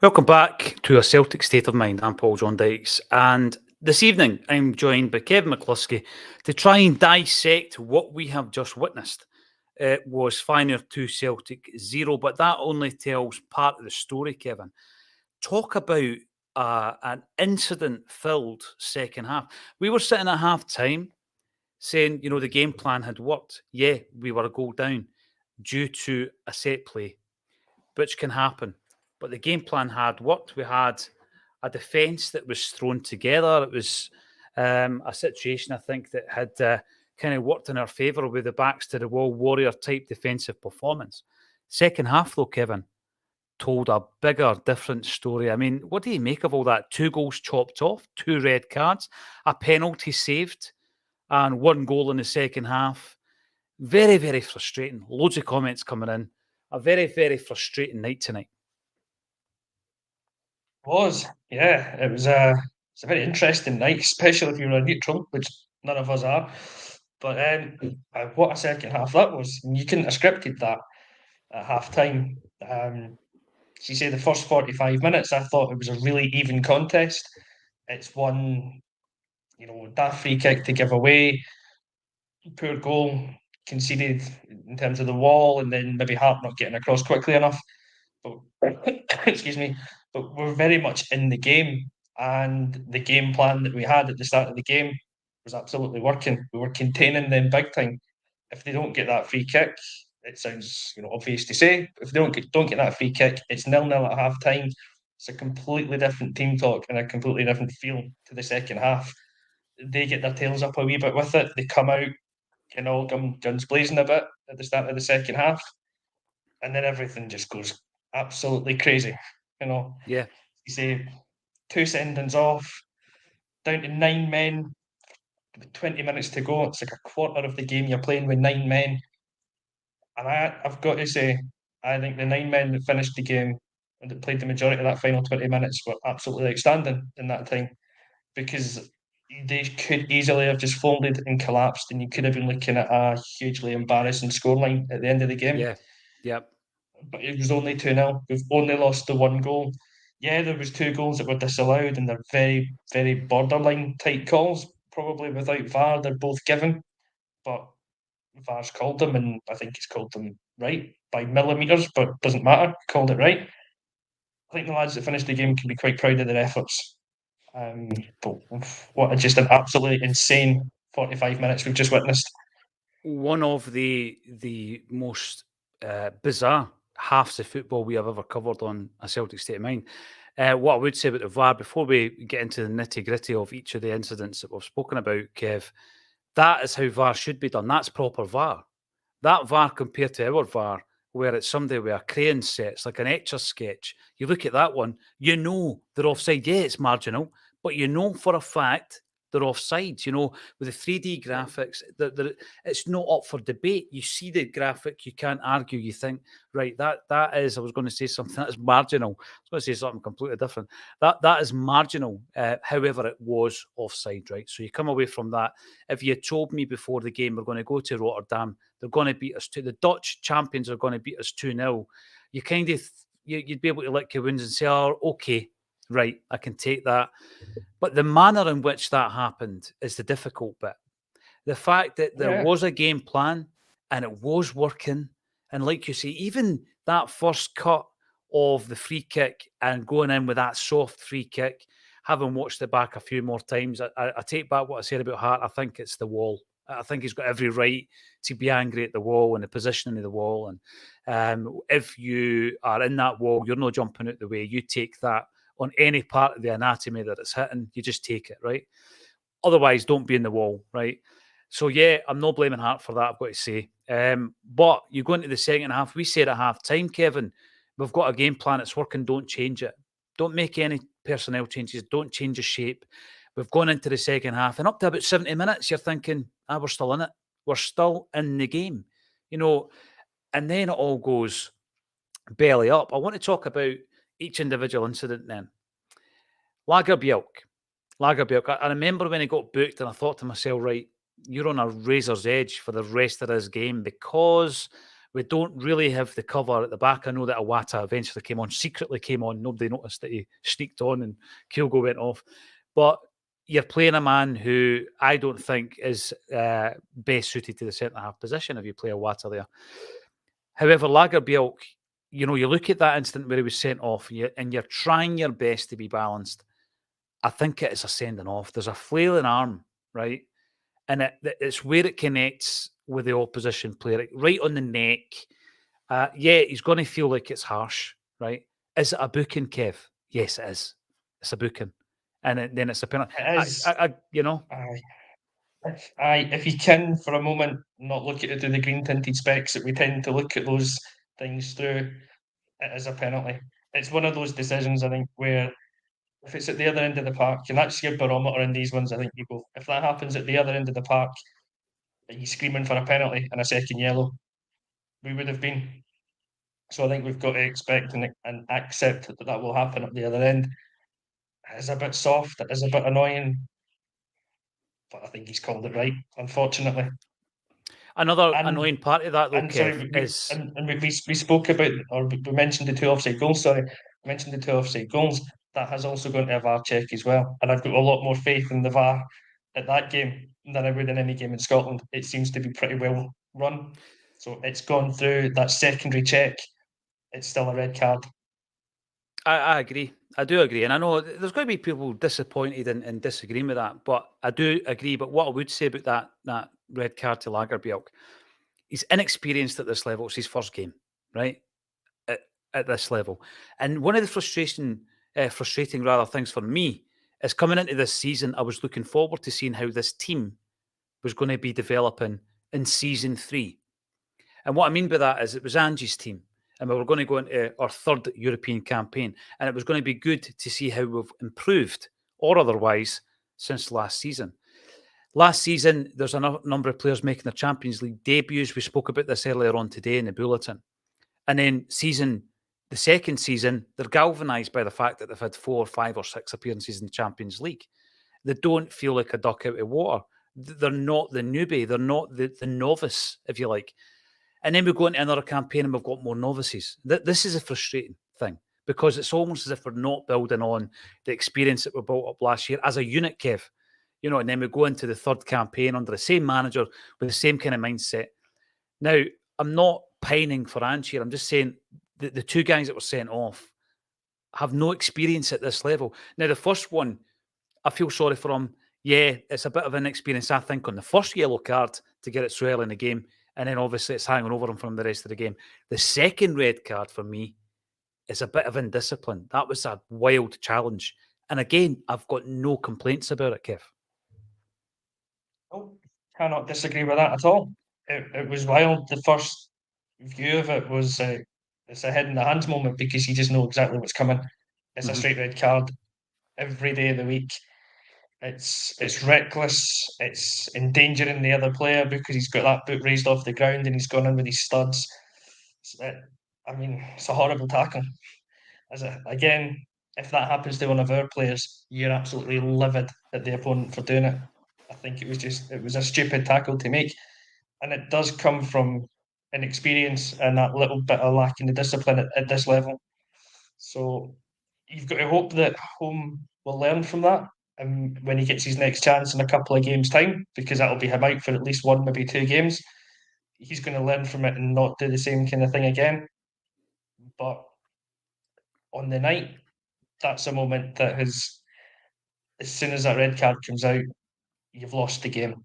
Welcome back to A Celtic State of Mind. I'm Paul John Dykes, and this evening I'm joined by Kevin McCluskey to try and dissect what we have just witnessed. It was Feyenoord 2 Celtic 0, but that only tells part of the story, Kevin. Talk about an incident filled second half. We were sitting at half time saying, the game plan had worked. Yeah, we were a goal down due to a set play, which can happen. But the game plan had worked. We had a defence that was thrown together. It was a situation, I think, that had kind of worked in our favour with the backs to the wall, warrior type defensive performance. Second half, though, Kevin, told a bigger, different story. I mean, what do you make of all that? 2 goals chopped off, 2 red cards, a penalty saved, and 1 goal in the second half. Very, very frustrating. Loads of comments coming in. A very, very frustrating night tonight. Was, yeah. It's a very interesting night, especially if you're a neutral, which none of us are. But what a second half that was. You couldn't have scripted that at half time. As you say, the first 45 minutes, I thought it was a really even contest. It's one, that free kick to give away, poor goal conceded in terms of the wall, and then maybe Hart not getting across quickly enough. But excuse me, but we're very much in the game, and the game plan that we had at the start of the game was absolutely working. We were containing them big time. If they don't get that free kick, it sounds obvious to say. If they don't get that free kick, it's 0-0 at half time. It's a completely different team talk and a completely different feel to the second half. They get their tails up a wee bit with it. They come out, all guns blazing a bit at the start of the second half, and then everything just goes absolutely crazy. Yeah. You say 2 sendings off, down to 9 men with 20 minutes to go. It's like a quarter of the game you're playing with 9 men. And I've got to say, I think the 9 men that finished the game and that played the majority of that final 20 minutes were absolutely outstanding in that time, because they could easily have just folded and collapsed, and you could have been looking at a hugely embarrassing scoreline at the end of the game. Yeah. Yep. But it was only 2-0. We've only lost the 1 goal. Yeah, there was 2 goals that were disallowed, and they're very, very borderline tight calls. Probably without VAR, they're both given, but VAR's called them, and I think he's called them right by millimetres, but doesn't matter. Called it right. I think the lads that finished the game can be quite proud of their efforts. But what just an absolutely insane 45 minutes we've just witnessed. One of the most bizarre halves of football we have ever covered on A Celtic State of Mind. What I would say about the VAR, before we get into the nitty-gritty of each of the incidents that we've spoken about, Kev, that is how VAR should be done. That's proper VAR. That VAR compared to our VAR, where it's somebody with a crayon set, it's like an etcher sketch. You look at that one, you know they're offside. Yeah, it's marginal, but you know for a fact they're offside. With the 3D graphics, it's not up for debate. You see the graphic, you can't argue. You think, right, that is. I was going to say something that is marginal. I was going to say something completely different. That is marginal. However, it was offside, right? So you come away from that. If you had told me before the game we're going to go to Rotterdam, they're going to beat us the Dutch champions are going to beat us 2-0, you kind of you'd be able to lick your wounds and say, oh, okay, right, I can take that. But the manner in which that happened is the difficult bit. The fact that there Yeah, was a game plan and it was working, and like you say, even that first cut of the free kick and going in with that soft free kick, having watched it back a few more times, I take back what I said about Hart. I think it's the wall. I think he's got every right to be angry at the wall and the positioning of the wall. And if you are in that wall, you're not jumping out the way. You take that on any part of the anatomy that it's hitting. You just take it, right? Otherwise, don't be in the wall, right? So, yeah, I'm not blaming Hart for that, I've got to say. But you go into the second half, we said at half time, Kevin, we've got a game plan, it's working, don't change it. Don't make any personnel changes, don't change the shape. We've gone into the second half, and up to about 70 minutes, you're thinking, we're still in it. We're still in the game, and then it all goes belly up. I want to talk about each individual incident then. Lagerbielk. I remember when he got booked, and I thought to myself, right, you're on a razor's edge for the rest of this game, because We don't really have the cover at the back. I know that Iwata eventually secretly came on. Nobody noticed that he sneaked on and Kyogo went off. But you're playing a man who I don't think is best suited to the centre-half position if you play Iwata there. However, Lagerbielke, you look at that instant where he was sent off and you're trying your best to be balanced. I think it is a sending off. There's a flailing arm, right? And it's where it connects with the opposition player, right on the neck. Yeah, he's going to feel like it's harsh, right? Is it a booking, Kev? Yes, it is. It's a booking. And then it's a penalty. It is. Aye. If you can, for a moment, not look at it through the green tinted specs that we tend to look at those things through, it is a penalty. It's one of those decisions, I think, where if it's at the other end of the park, and that's your barometer in these ones, I think you go, if that happens at the other end of the park, he's screaming for a penalty and a second yellow, we would have been. So I think we've got to expect and accept that will happen at the other end. It is a bit soft, it is a bit annoying, but I think he's called it right, unfortunately. Another And annoying part of that, though, and sorry, Kev, is we spoke about, or we mentioned the two offside goals. Sorry, we mentioned the two offside goals. That has also gone to a VAR check as well, and I've got a lot more faith in the VAR at that game than I would in any game in Scotland. It seems to be pretty well run, so it's gone through that secondary check. It's still a red card. I agree. I do agree. And I know there's going to be people disappointed and disagreeing with that, but I do agree. But what I would say about that red card to Lagerbielke, he's inexperienced at this level. It's his first game, right? At this level. And one of the frustrating things for me is coming into this season, I was looking forward to seeing how this team was going to be developing in season 3. And what I mean by that is it was Angie's team, and we were going to go into our third European campaign, and it was going to be good to see how we've improved or otherwise since last season. Last season, there's a number of players making their Champions League debuts. We spoke about this earlier on today in the bulletin. And then the second season, they're galvanised by the fact that they've had 4, 5 or 6 appearances in the Champions League. They don't feel like a duck out of water. They're not the newbie. They're not the novice, if you like. And then we go into another campaign and we've got more novices. This is a frustrating thing because it's almost as if we're not building on the experience that we built up last year as a unit, Kev. And then we go into the third campaign under the same manager with the same kind of mindset. Now, I'm not pining for Ange here. I'm just saying the two guys that were sent off have no experience at this level. Now, the first one, I feel sorry for him. Yeah, it's a bit of inexperience, I think, on the first yellow card to get it so early in the game. And then obviously it's hanging over him from the rest of the game. The second red card for me is a bit of indiscipline. That was a wild challenge. And again, I've got no complaints about it, Kev. Oh, cannot disagree with that at all. It was wild. The first view of it was it's a head in the hands moment because you just know exactly what's coming. It's a straight red card every day of the week. It's reckless. It's endangering the other player because he's got that boot raised off the ground and he's gone in with his studs. It's a horrible tackle. Again, if that happens to one of our players, you're absolutely livid at the opponent for doing it. I think it was a stupid tackle to make, and it does come from inexperience and that little bit of lacking the discipline at this level. So you've got to hope that home will learn from that when he gets his next chance in a couple of games' time, because that'll be him out for at least 1, maybe 2 games. He's going to learn from it and not do the same kind of thing again. But on the night, that's a moment that has, as soon as that red card comes out, you've lost the game.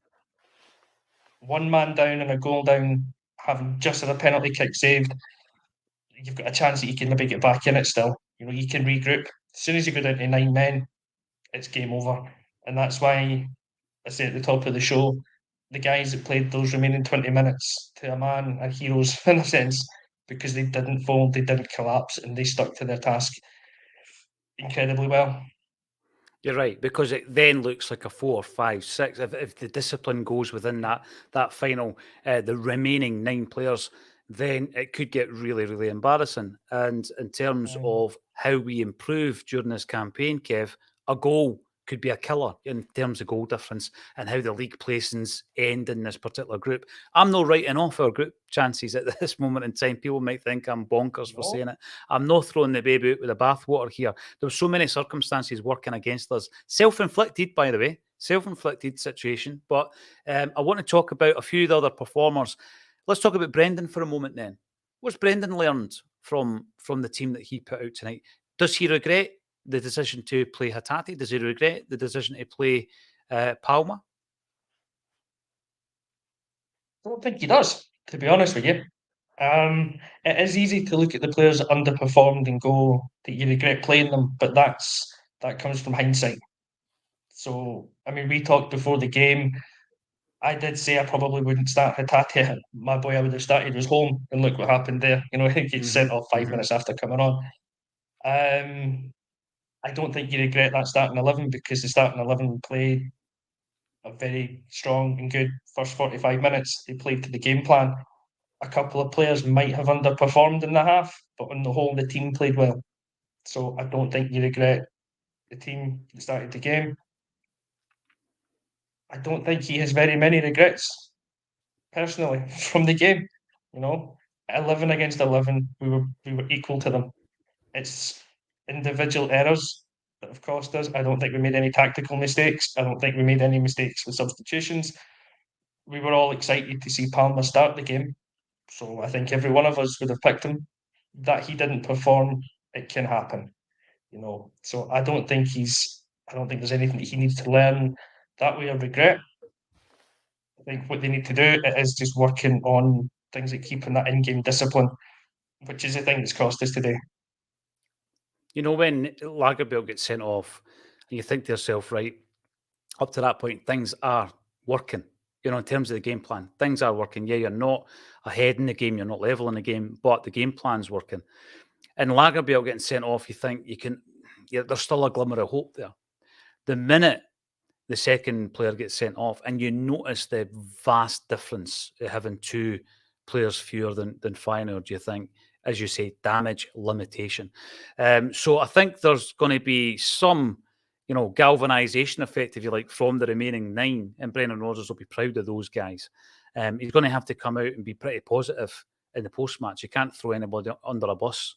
One man down and a goal down, having just had a penalty kick saved, you've got a chance that you can maybe get back in it still. You can regroup. As soon as you go down to 9 men, it's game over. And that's why I say at the top of the show, the guys that played those remaining 20 minutes to a man are heroes in a sense, because they didn't fold, they didn't collapse, and they stuck to their task incredibly well. You're right, because it then looks like a 4, 5, 6. If the discipline goes within that final, the remaining 9 players, then it could get really, really embarrassing. And in terms of how we improve during this campaign, Kev, a goal could be a killer in terms of goal difference and how the league placings end in this particular group. I'm not writing off our group chances at this moment in time. People might think I'm bonkers for saying it. I'm not throwing the baby out with the bathwater here. There were so many circumstances working against us. Self-inflicted, by the way. Self-inflicted situation. But I want to talk about a few of the other performers. Let's talk about Brendan for a moment then. What's Brendan learned from the team that he put out tonight? Does he regret the decision to play Hatate? Does he regret the decision to play Palma? I don't think he does, to be honest with you. It is easy to look at the players that underperformed and go that you regret playing them, but that comes from hindsight. So, I mean, we talked before the game. I did say I probably wouldn't start Hatate. My boy I would have started was home, and look what happened there. You know, I think he's sent off 5 minutes after coming on. I don't think you regret that starting 11 because the starting 11 played a very strong and good first 45 minutes. They played to the game plan. A couple of players might have underperformed in the half, but on the whole, the team played well. So I don't think you regret the team that started the game. I don't think he has very many regrets, personally, from the game. You know, 11 against 11, we were equal to them. It's individual errors that have cost us. I don't think we made any tactical mistakes. I don't think we made any mistakes with substitutions. We were all excited to see Palmer start the game. So I think every one of us would have picked him. That he didn't perform, it can happen, you know. So I don't think there's anything that he needs to learn that way or regret. I think what they need to do is just working on things like keeping that in-game discipline, which is the thing that's cost us today. You know, when Lagerbielke gets sent off, and you think to yourself, right, up to that point, things are working. You know, in terms of the game plan, things are working. Yeah, you're not ahead in the game, you're not level in the game, but the game plan's working. And Lagerbielke getting sent off, you think there's still a glimmer of hope there. The minute the second player gets sent off, and you notice the vast difference of having two players fewer than Feyenoord, you think, as you say, damage limitation. So I think there's going to be some, galvanisation effect, if you like, from the remaining 9, and Brendan Rodgers will be proud of those guys. He's going to have to come out and be pretty positive in the post-match. You can't throw anybody under a bus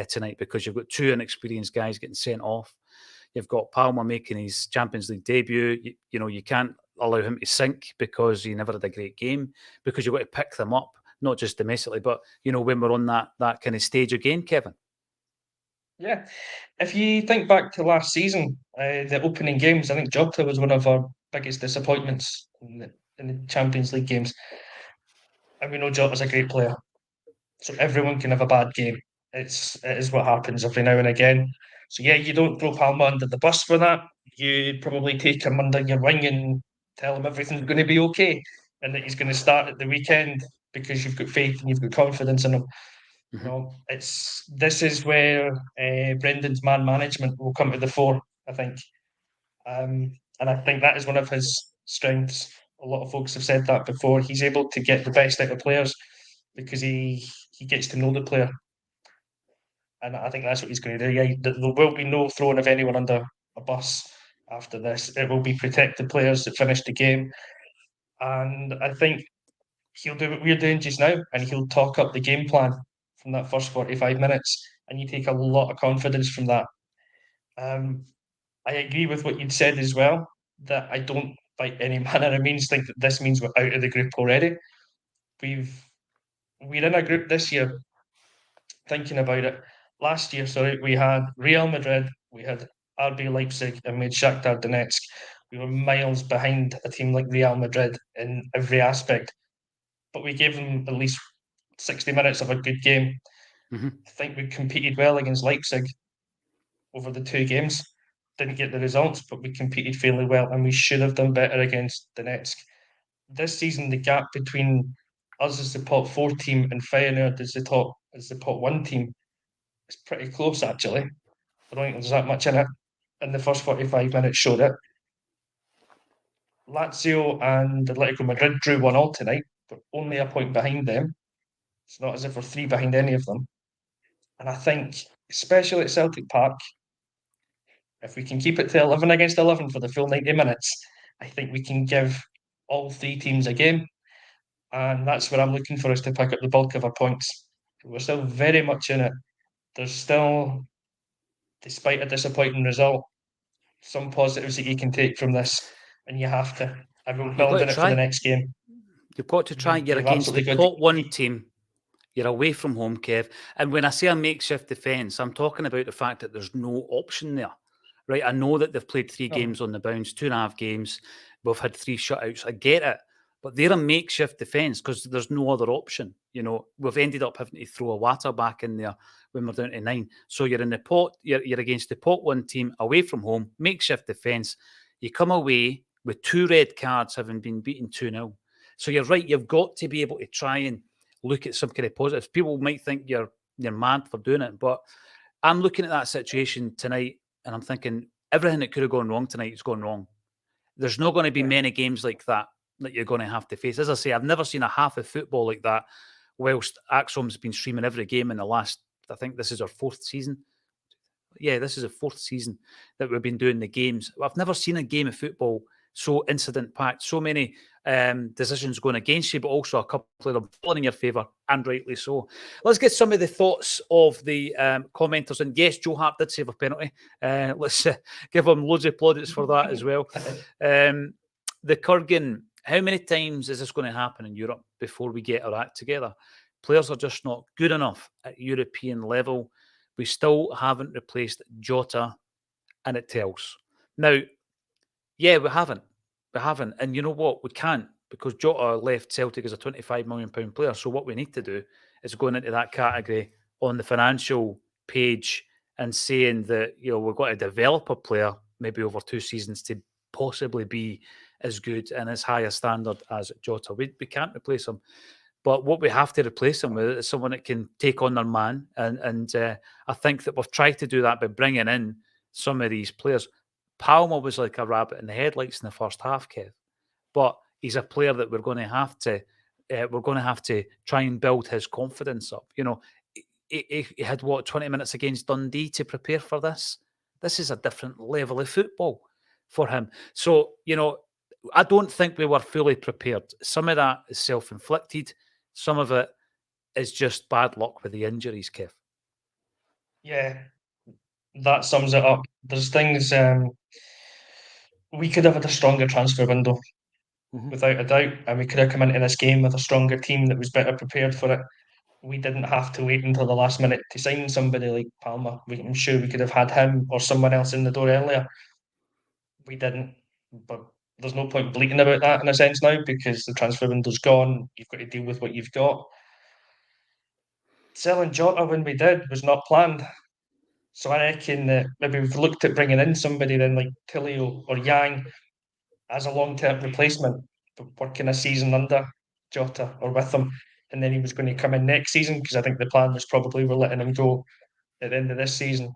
tonight because you've got 2 inexperienced guys getting sent off. You've got Palmer making his Champions League debut. You can't allow him to sink because he never had a great game, because you've got to pick them up, not just domestically, but, when we're on that kind of stage again, Kevin. Yeah. If you think back to last season, the opening games, I think Jota was one of our biggest disappointments in the Champions League games. And we know Jota's a great player. So everyone can have a bad game. It is what happens every now and again. So yeah, you don't throw Palma under the bus for that. You probably take him under your wing and tell him everything's going to be okay, and that he's going to start at the weekend because you've got faith and you've got confidence in him. You know, this is where Brendan's man management will come to the fore, I think, and I think that is one of his strengths. A lot of folks have said that before. He's able to get the best out of players because he gets to know the player. And I think that's what he's going to do. Yeah, there will be no throwing of anyone under a bus after this. It will be protect the players that finish the game. And I think he'll do what we're doing just now, and he'll talk up the game plan from that first 45 minutes. And you take a lot of confidence from that. I agree with what you'd said as well, that I don't by any manner of means think that this means we're out of the group already. We're in a group this year, thinking about it. Last year, sorry, we had Real Madrid, we had RB Leipzig, and we had Shakhtar Donetsk. We were miles behind a team like Real Madrid in every aspect, but we gave them at least 60 minutes of a good game. I think we competed well against Leipzig over the 2 games. Didn't get the results, but we competed fairly well, and we should have done better against Donetsk. This season, the gap between us as the top 4 team and Feyenoord as the top 1 team is pretty close, actually. I don't think there's that much in it. And the first 45 minutes showed it. Lazio and Atletico Madrid drew 1-1 tonight, but only a point behind them. It's not as if we're 3 behind any of them. And I think, especially at Celtic Park, If we can keep it to 11 against 11 for the full 90 minutes, I think we can give all three teams a game. And that's where I'm looking for us to pick up the bulk of our points. We're still very much in it. There's still, despite a disappointing result, some positives that you can take from this, and you have to. I will You've got build to in it for the try. next game. You've got to try. You're You've against the absolutely got pot one to. team. You're away from home, Kev. And when I say a makeshift defence, I'm talking about the fact that there's no option there. Right? I know that they've played 3 No, games on the bounce, 2.5 games. We've had 3 shutouts. I get it. But they're a makeshift defence because there's no other option. You know, we've ended up having to throw a water back in there when we're down to 9. So you're in the pot, you're against the pot one team away from home, makeshift defence. You come away with 2 red cards having been beaten 2-0. So you're right, you've got to be able to try and look at some kind of positives. People might think you're mad for doing it, but I'm looking at that situation tonight and I'm thinking everything that could have gone wrong tonight has gone wrong. There's not going to be yeah, many games like that you're going to have to face. As I say, I've never seen a half of football like that whilst Axom's been streaming every game in the last, I think this is our 4th season. Yeah, this is the 4th season that we've been doing the games. I've never seen a game of football so incident packed, so many decisions going against you, but also a couple of them falling in your favour, and rightly so. Let's get some of the thoughts of the commenters. And yes, Joe Hart did save a penalty. Let's give him loads of plaudits for that as well. The Kurgan, how many times is this going to happen in Europe before we get our act together? Players are just not good enough at European level. We still haven't replaced Jota, and it tells. Now, yeah, we haven't. We haven't. And you know what? We can't because Jota left Celtic as a £25 million player. So what we need to do is going into that category on the financial page and saying that, you know, we've got to develop a player maybe over 2 seasons to possibly be as good and as high a standard as Jota. We can't replace him. But what we have to replace him with is someone that can take on their man. And I think that we've tried to do that by bringing in some of these players. Palmer was like a rabbit in the headlights in the first half, Kev. But he's a player that we're going to have to try and build his confidence up. You know, he had what 20 minutes against Dundee to prepare for this. This is a different level of football for him. So you know, I don't think we were fully prepared. Some of that is self-inflicted. Some of it is just bad luck with the injuries, Kev. yeah, that sums it up. There's things we could have had a stronger transfer window, Mm-hmm. without a doubt, and we could have come into this game with a stronger team that was better prepared for it. We didn't have to wait until the last minute to sign somebody like Palmer. I'm sure we could have had him or someone else in the door earlier. We didn't, but there's no point bleating about that in a sense now because the transfer window's gone. You've got to deal with what you've got. Selling Jota when we did was not planned. So I reckon that maybe we've looked at bringing in somebody then like Tilio or Yang as a long-term replacement, but working a season under Jota or with him, and then he was going to come in next season because I think the plan was probably we're letting him go at the end of this season.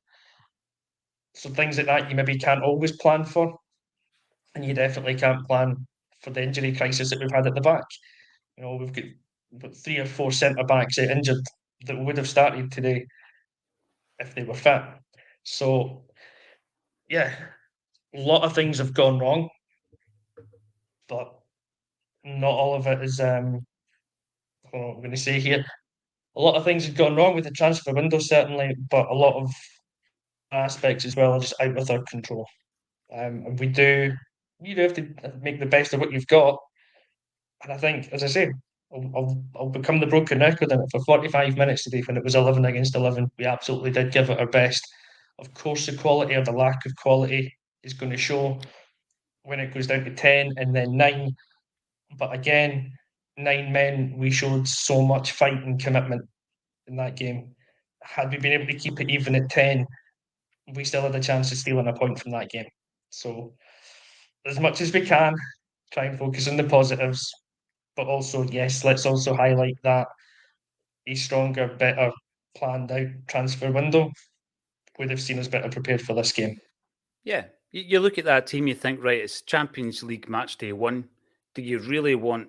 So things like that you maybe can't always plan for, and you definitely can't plan for the injury crisis that we've had at the back. You know, we've got 3 or 4 centre backs injured that would have started today if they were fit. So yeah, a lot of things have gone wrong, but not all of it is. What I'm going to say here, a lot of things have gone wrong with the transfer window, certainly, but a lot of aspects as well are just out of our control. And you do have to make the best of what you've got. And I think, as I say, I'll become the broken record in it for 45 minutes today when it was 11 against 11. We absolutely did give it our best. Of course, the quality or the lack of quality is going to show when it goes down to 10 and then 9. But again, 9 men, we showed so much fight and commitment in that game. Had we been able to keep it even at 10, we still had a chance of stealing a point from that game. So, as much as we can, try and focus on the positives, but also, yes, let's also highlight that a stronger, better planned out transfer window would have seen us better prepared for this game. Yeah, you look at that team, you think, right, it's Champions League match day 1. Do you really want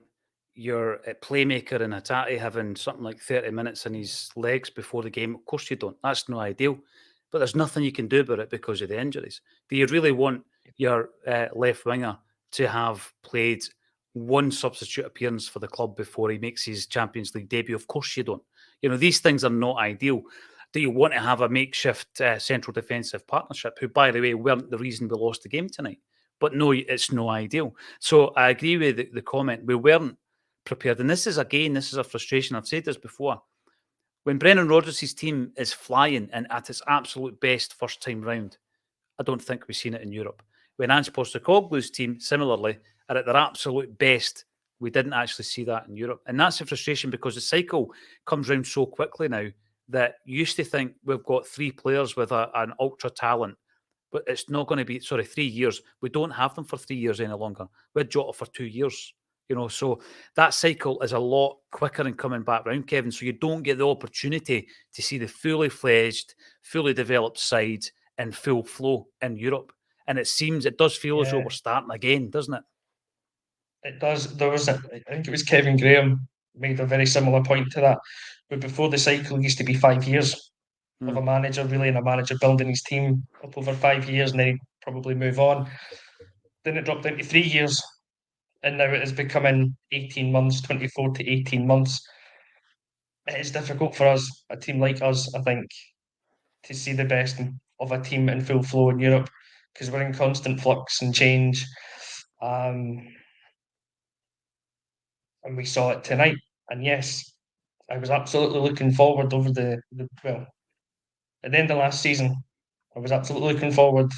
your playmaker in Hatate having something like 30 minutes in his legs before the game? Of course you don't. That's no ideal. but there's nothing you can do about it because of the injuries. Do you really want your left winger to have played one substitute appearance for the club before he makes his Champions League debut? Of course you don't. These things are not ideal. Do you want to have a makeshift central defensive partnership, who, by the way, weren't the reason we lost the game tonight? But no, it's no ideal. So I agree with the comment. We weren't prepared. And this is a frustration. I've said this before. When Brendan Rodgers' team is flying and at its absolute best first time round, I don't think we've seen it in Europe. When Ange Postecoglou's team, similarly, are at their absolute best, we didn't actually see that in Europe. And that's a frustration because the cycle comes round so quickly now that you used to think we've got 3 players with an ultra talent, but it's not going to be, 3 years. We don't have them for 3 years any longer. We had Jota for 2 years. So that cycle is a lot quicker in coming back round, Kevin. So you don't get the opportunity to see the fully fledged, fully developed side in full flow in Europe. And it does feel as though we're starting again, doesn't it? It does. I think it was Kevin Graham made a very similar point to that. But before, the cycle used to be 5 years of a manager, really, and a manager building his team up over 5 years, and then he'd probably move on. Then it dropped down to 3 years, and now it is becoming 18 months, 24 to 18 months. It is difficult for us, a team like us, I think, to see the best of a team in full flow in Europe, because we're in constant flux and change. And we saw it tonight. And yes, I was absolutely looking forward over at the end of last season, I was absolutely looking forward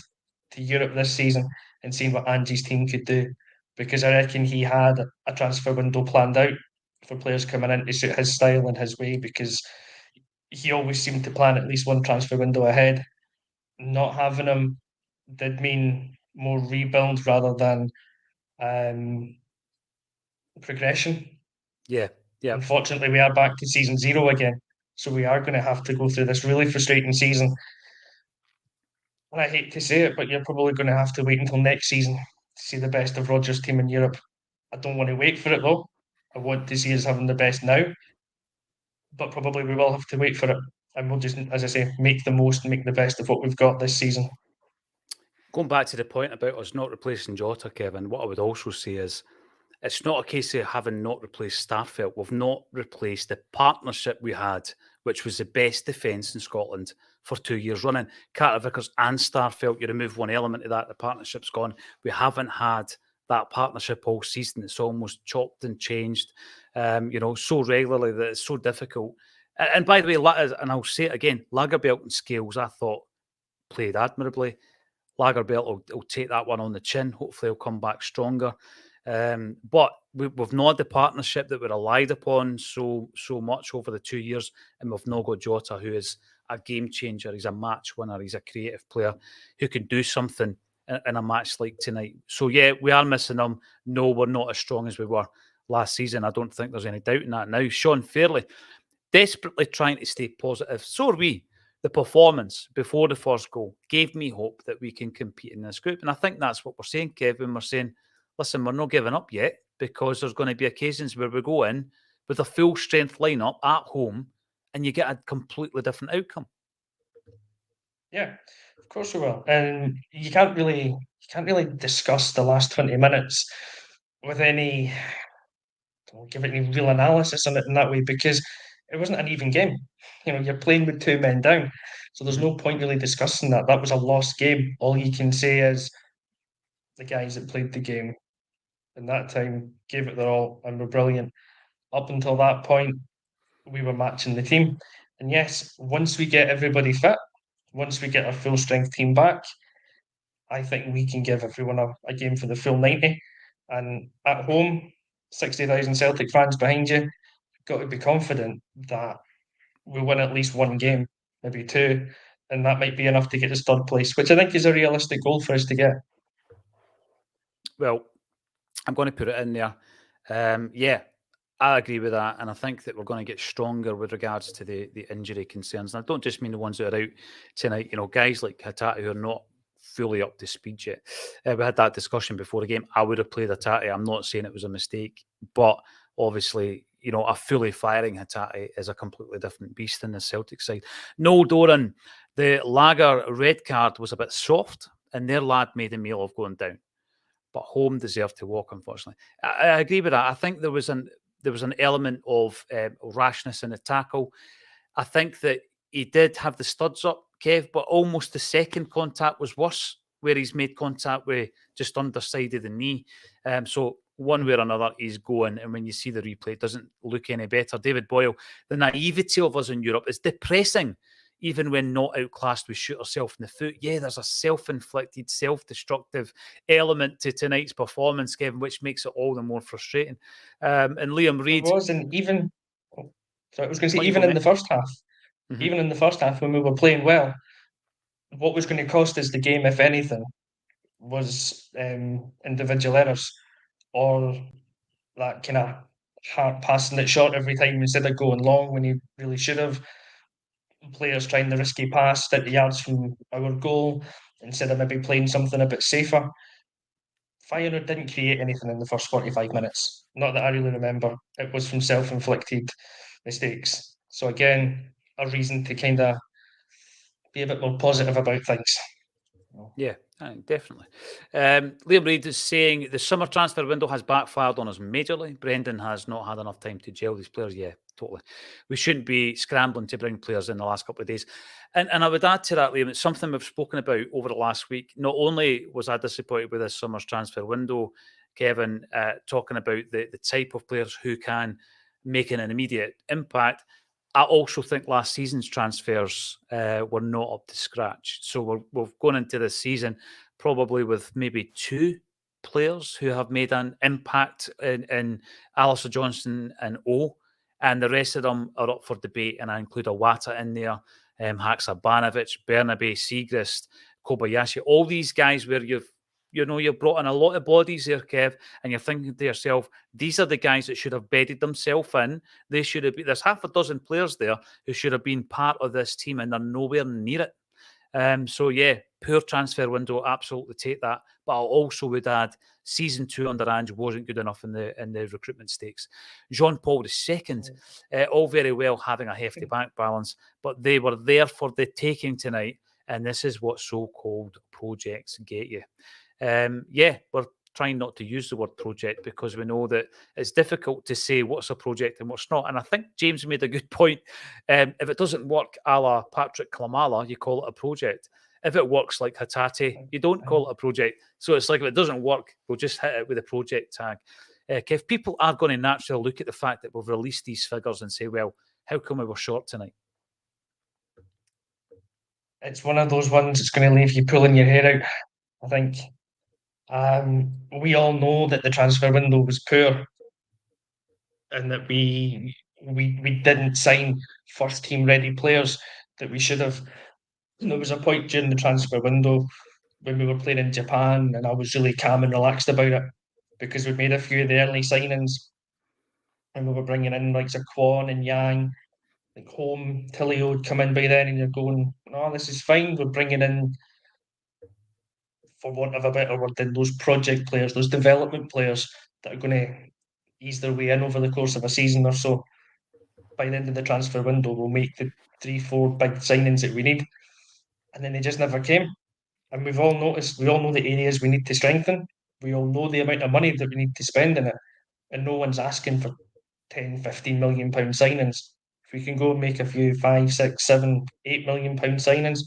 to Europe this season and seeing what Angie's team could do, because I reckon he had a transfer window planned out for players coming in to suit his style and his way, because he always seemed to plan at least one transfer window ahead. Not having him did mean more rebuild rather than progression. Yeah. Unfortunately, we are back to season 0 again. So we are going to have to go through this really frustrating season. And I hate to say it, but you're probably going to have to wait until next season to see the best of Rodgers' team in Europe. I don't want to wait for it though. I want to see us having the best now. But probably we will have to wait for it. And we'll just, as I say, make the most and make the best of what we've got this season. Going back to the point about us not replacing Jota, Kevin, what I would also say is it's not a case of having not replaced Starfelt. We've not replaced the partnership we had, which was the best defence in Scotland for 2 years running. Carter Vickers and Starfelt, you remove one element of that, the partnership's gone. We haven't had that partnership all season. It's almost chopped and changed, so regularly that it's so difficult. And by the way, and I'll say it again, Lagerbielke and Scales, I thought, played admirably. Lagerbielke will take that one on the chin. Hopefully he'll come back stronger. But we've not had the partnership that we relied upon so much over the 2 years, and we've not got Jota, who is a game changer. He's a match winner. He's a creative player who can do something in a match like tonight. So yeah, we are missing him. No, we're not as strong as we were last season. I don't think there's any doubt in that now. Sean Fairley, desperately trying to stay positive. So are we. The performance before the first goal gave me hope that we can compete in this group. And I think that's what we're saying, Kevin. We're saying, listen, we're not giving up yet, because there's going to be occasions where we go in with a full strength lineup at home and you get a completely different outcome. Yeah, of course we will. And you can't really discuss the last 20 minutes with any give it any real analysis on it in that way, because it wasn't an even game. You're playing with 2 men down. So there's no point really discussing that. That was a lost game. All you can say is the guys that played the game in that time gave it their all and were brilliant. Up until that point, we were matching the team. And yes, once we get everybody fit, once we get our full strength team back, I think we can give everyone a game for the full 90. And at home, 60,000 Celtic fans behind you, got to be confident that we win at least one game, maybe 2, and that might be enough to get us 3rd place, which I think is a realistic goal for us to get. Well, I'm going to put it in there. Yeah, I agree with that, and I think that we're going to get stronger with regards to the injury concerns. And I don't just mean the ones that are out tonight. Guys like Hatate who are not fully up to speed yet. We had that discussion before the game. I would have played Hatate. I'm not saying it was a mistake, but obviously, a fully firing Hatate is a completely different beast in the Celtic side. Noel Doran, The Lager red card was a bit soft, and their lad made a meal of going down. But home deserved to walk, unfortunately. I agree with that. I think there was an element of rashness in the tackle. I think that he did have the studs up, Kev, but almost the second contact was worse, where he's made contact with just underside of the knee. So one way or another, he's going. And when you see the replay, it doesn't look any better. David Boyle, the naivety of us in Europe is depressing. Even when not outclassed, we shoot ourselves in the foot. Yeah, there's a self-inflicted, self-destructive element to tonight's performance, Kevin, which makes it all the more frustrating. And Liam Reid... There was, and even... So I was going to say, even in the first half, even in the first half when we were playing well, what was going to cost us the game, if anything, was individual errors or that kind of hard passing it short every time instead of going long when you really should have. Players trying the risky pass 30 yards from our goal instead of maybe playing something a bit safer. Feyenoord didn't create anything in the first 45 minutes. Not that I really remember. It was from self-inflicted mistakes. So again, a reason to kind of be a bit more positive about things. Yeah, definitely. Liam Reid is saying the summer transfer window has backfired on us majorly. Brendan has not had enough time to gel these players. Yeah, totally. We shouldn't be scrambling to bring players in the last couple of days. And I would add to that, Liam, it's something we've spoken about over the last week. Not only was I disappointed with this summer's transfer window, Kevin, talking about the type of players who can make an immediate impact, I also think last season's transfers were not up to scratch. So we've gone into this season probably with maybe 2 players who have made an impact in Alistair Johnston and O, and the rest of them are up for debate. And I include Awata in there, Haksabanovic, Bernabe, Siegrist, Kobayashi, all these guys where you've brought in a lot of bodies there, Kev, and you're thinking to yourself, these are the guys that should have bedded themselves in. They should have been, there's half a dozen players there who should have been part of this team, and they're nowhere near it. So yeah, poor transfer window, absolutely take that. But I also would add season 2 under Ange wasn't good enough in the recruitment stakes. Jean-Paul II, all very well having a hefty bank balance, but they were there for the taking tonight, and this is what so-called projects get you. Yeah, we're trying not to use the word project because we know that it's difficult to say what's a project and what's not. And I think James made a good point. If it doesn't work a la Patrick Klamala, you call it a project. If it works like Hatate, you don't call it a project. So it's like if it doesn't work, we'll just hit it with a project tag. If people are going to naturally look at the fact that we've released these figures and say, well, how come we were short tonight? It's one of those ones that's going to leave you pulling your hair out, I think. We all know that the transfer window was poor and that we didn't sign first team ready players that we should have. And there was a point during the transfer window when we were playing in Japan and I was really calm and relaxed about it because we'd made a few of the early signings and we were bringing in like Kwon and Yang, like home, Tilio would come in by then and you're going, oh, this is fine. We're bringing in, for want of a better word, then those project players, those development players that are going to ease their way in over the course of a season or so. By the end of the transfer window, we'll make the 3-4 big signings that we need. And then they just never came. And we all know the areas we need to strengthen. We all know the amount of money that we need to spend in it. And no one's asking for 10, 15 million pound signings. If we can go and make a few 5, 6, 7, 8 million pound signings,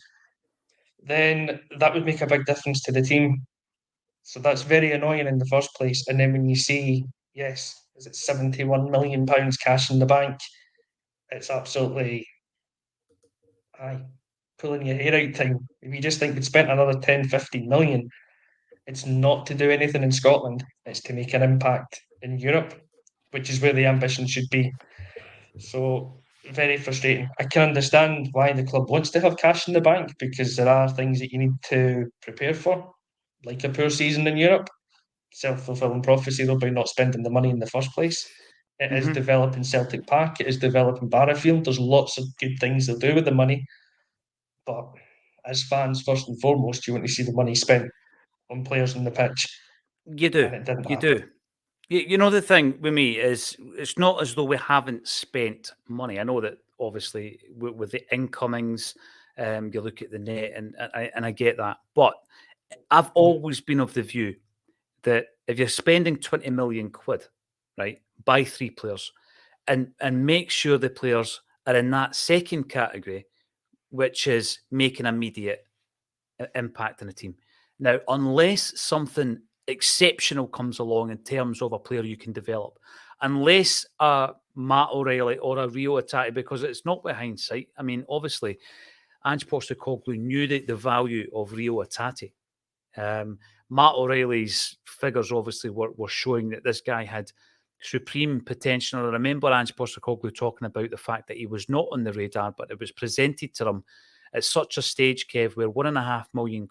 then that would make a big difference to the team. So that's very annoying in the first place. And then when you see, yes, is it 71 million pounds cash in the bank? It's absolutely pulling your hair out time. If you just think we'd spent another 10, 15 million, it's not to do anything in Scotland. It's to make an impact in Europe, which is where the ambition should be. So very frustrating. I can understand why the club wants to have cash in the bank because there are things that you need to prepare for, like a poor season in Europe. Self-fulfilling prophecy, though, by not spending the money in the first place. It is developing Celtic Park. It is developing Barrowfield. There's lots of good things they'll do with the money. But as fans, first and foremost, you want to see the money spent on players on the pitch. You do. And it didn't you happen. do. You know, the thing with me is it's not as though we haven't spent money. I know that obviously with the incomings You look at the net, and I get that. But I've always been of the view that if you're spending 20 million quid, right, buy 3 players and make sure the players are in that second category, which is making immediate impact in the team. Now, unless something exceptional comes along in terms of a player you can develop, unless Matt O'Reilly or a Rio Atati, because it's not with hindsight. I mean, obviously, Ange Postecoglou knew the value of Rio Atati. Matt O'Reilly's figures obviously were showing that this guy had supreme potential. I remember Ange Postecoglou talking about the fact that he was not on the radar, but it was presented to him at such a stage, Kev, where £1.5 million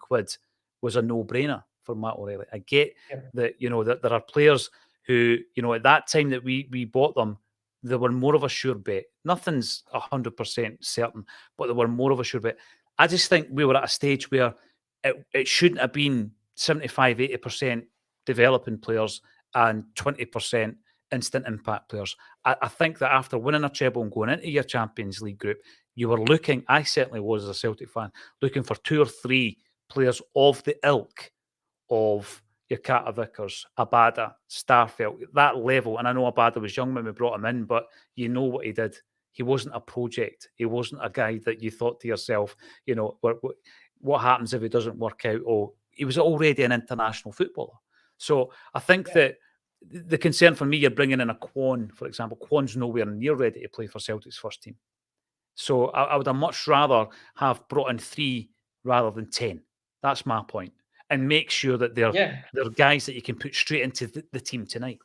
was a no-brainer for Matt O'Reilly. I get that, that there are players who, at that time that we bought them, they were more of a sure bet. Nothing's 100% certain, but they were more of a sure bet. I just think we were at a stage where it shouldn't have been 75, 80% developing players and 20% instant impact players. I think that after winning a treble and going into your Champions League group, you were looking, I certainly was as a Celtic fan, looking for 2 or 3 players of the ilk of your Carter Vickers, Abada, Starfelt, that level. And I know Abada was young when we brought him in, but you know what he did. He wasn't a project. He wasn't a guy that you thought to yourself, what happens if it doesn't work out? Oh, he was already an international footballer. So I think that the concern for me, you're bringing in a Kwon, for example. Kwon's nowhere near ready to play for Celtic's first team. So I would have much rather have brought in 3 rather than 10. That's my point. And make sure that they're guys that you can put straight into the team tonight.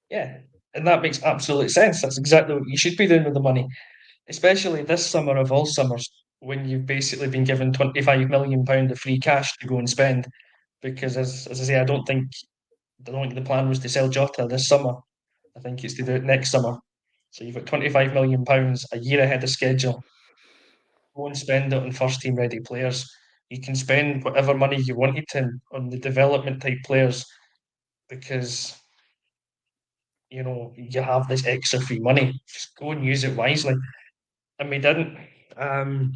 Yeah, and that makes absolute sense. That's exactly what you should be doing with the money, especially this summer of all summers, when you've basically been given £25 million of free cash to go and spend. Because as I say, I don't think the plan was to sell Jota this summer. I think it's to do it next summer. So you've got £25 million a year ahead of schedule. Go and spend it on first team ready players. You can spend whatever money you wanted to on the development type players because you have this extra free money. Just go and use it wisely. And we didn't. And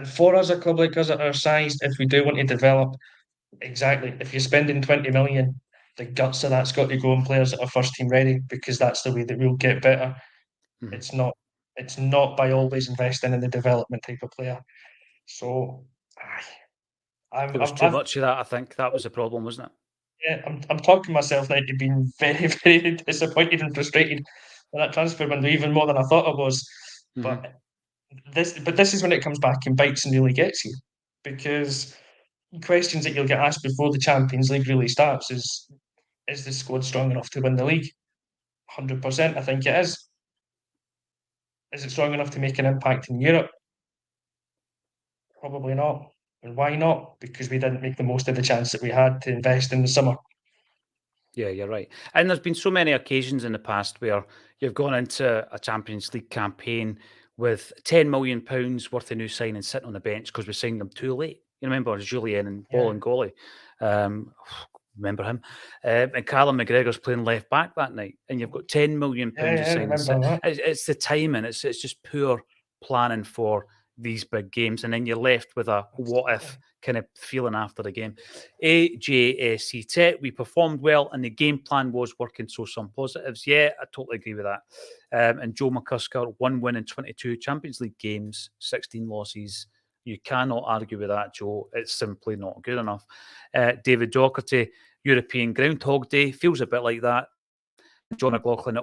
for us, a club like us at our size, if we do want to develop, exactly, if you're spending 20 million, the guts of that's got to go on players that are first team ready because that's the way that we'll get better. Mm-hmm. It's not by always investing in the development type of player. So there was too much of that, I think. That was the problem, wasn't it? Yeah, I'm talking myself now to being very, very disappointed and frustrated with that transfer window, even more than I thought I was. Mm-hmm. But this is when it comes back and bites and really gets you, because questions that you'll get asked before the Champions League really starts is the squad strong enough to win the league? 100%, I think it is. Is it strong enough to make an impact in Europe? Probably not. And why not? Because we didn't make the most of the chance that we had to invest in the summer. Yeah, you're right. And there's been so many occasions in the past where you've gone into a Champions League campaign with £10 million worth of new signings sitting on the bench because we signed them too late. You remember Julien and Bolingoli? Remember him? And Callum McGregor's playing left back that night, and you've got £10 million of signings. It's the timing. It's just poor planning for these big games, and then you're left with a what if kind of feeling after the game. AJSC Tech, we performed well and the game plan was working, so some positives. Yeah, I totally agree with that. And Joe McCusker, 1 win in 22 Champions League games, 16 losses. You cannot argue with that, Joe. It's simply not good enough. David Docherty, European Groundhog Day, feels a bit like that. John McLaughlin,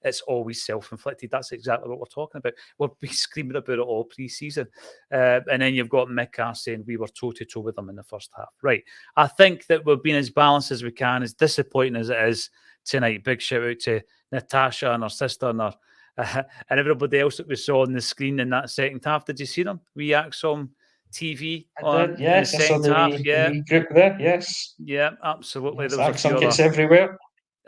it's always self-inflicted. That's exactly what we're talking about. We'll be screaming about it all pre-season. And then you've got Mick saying we were toe-to-toe with them in the first half. Right. I think that we've been as balanced as we can, as disappointing as it is tonight. Big shout out to Natasha and her sister and and everybody else that we saw on the screen in that second half. Did you see them? Acsom TV on in the second half. Yeah. Group there, yes. Yeah, absolutely. Yes, there was Acsom gets everywhere.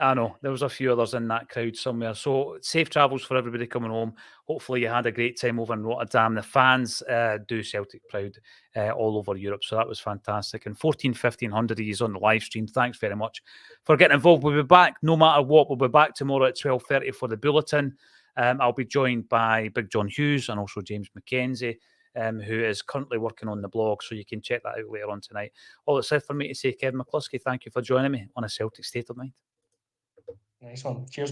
I know, there was a few others in that crowd somewhere. So safe travels for everybody coming home. Hopefully you had a great time over in Rotterdam. The fans do Celtic proud all over Europe. So that was fantastic. And 1,500 of you on the live stream. Thanks very much for getting involved. We'll be back no matter what. We'll be back tomorrow at 12:30 for the bulletin. I'll be joined by Big John Hughes and also James McKenzie, who is currently working on the blog, so you can check that out later on tonight. All it's left for me to say, Kevin McCluskey, thank you for joining me on A Celtic State of Mind. Nice one. Cheers.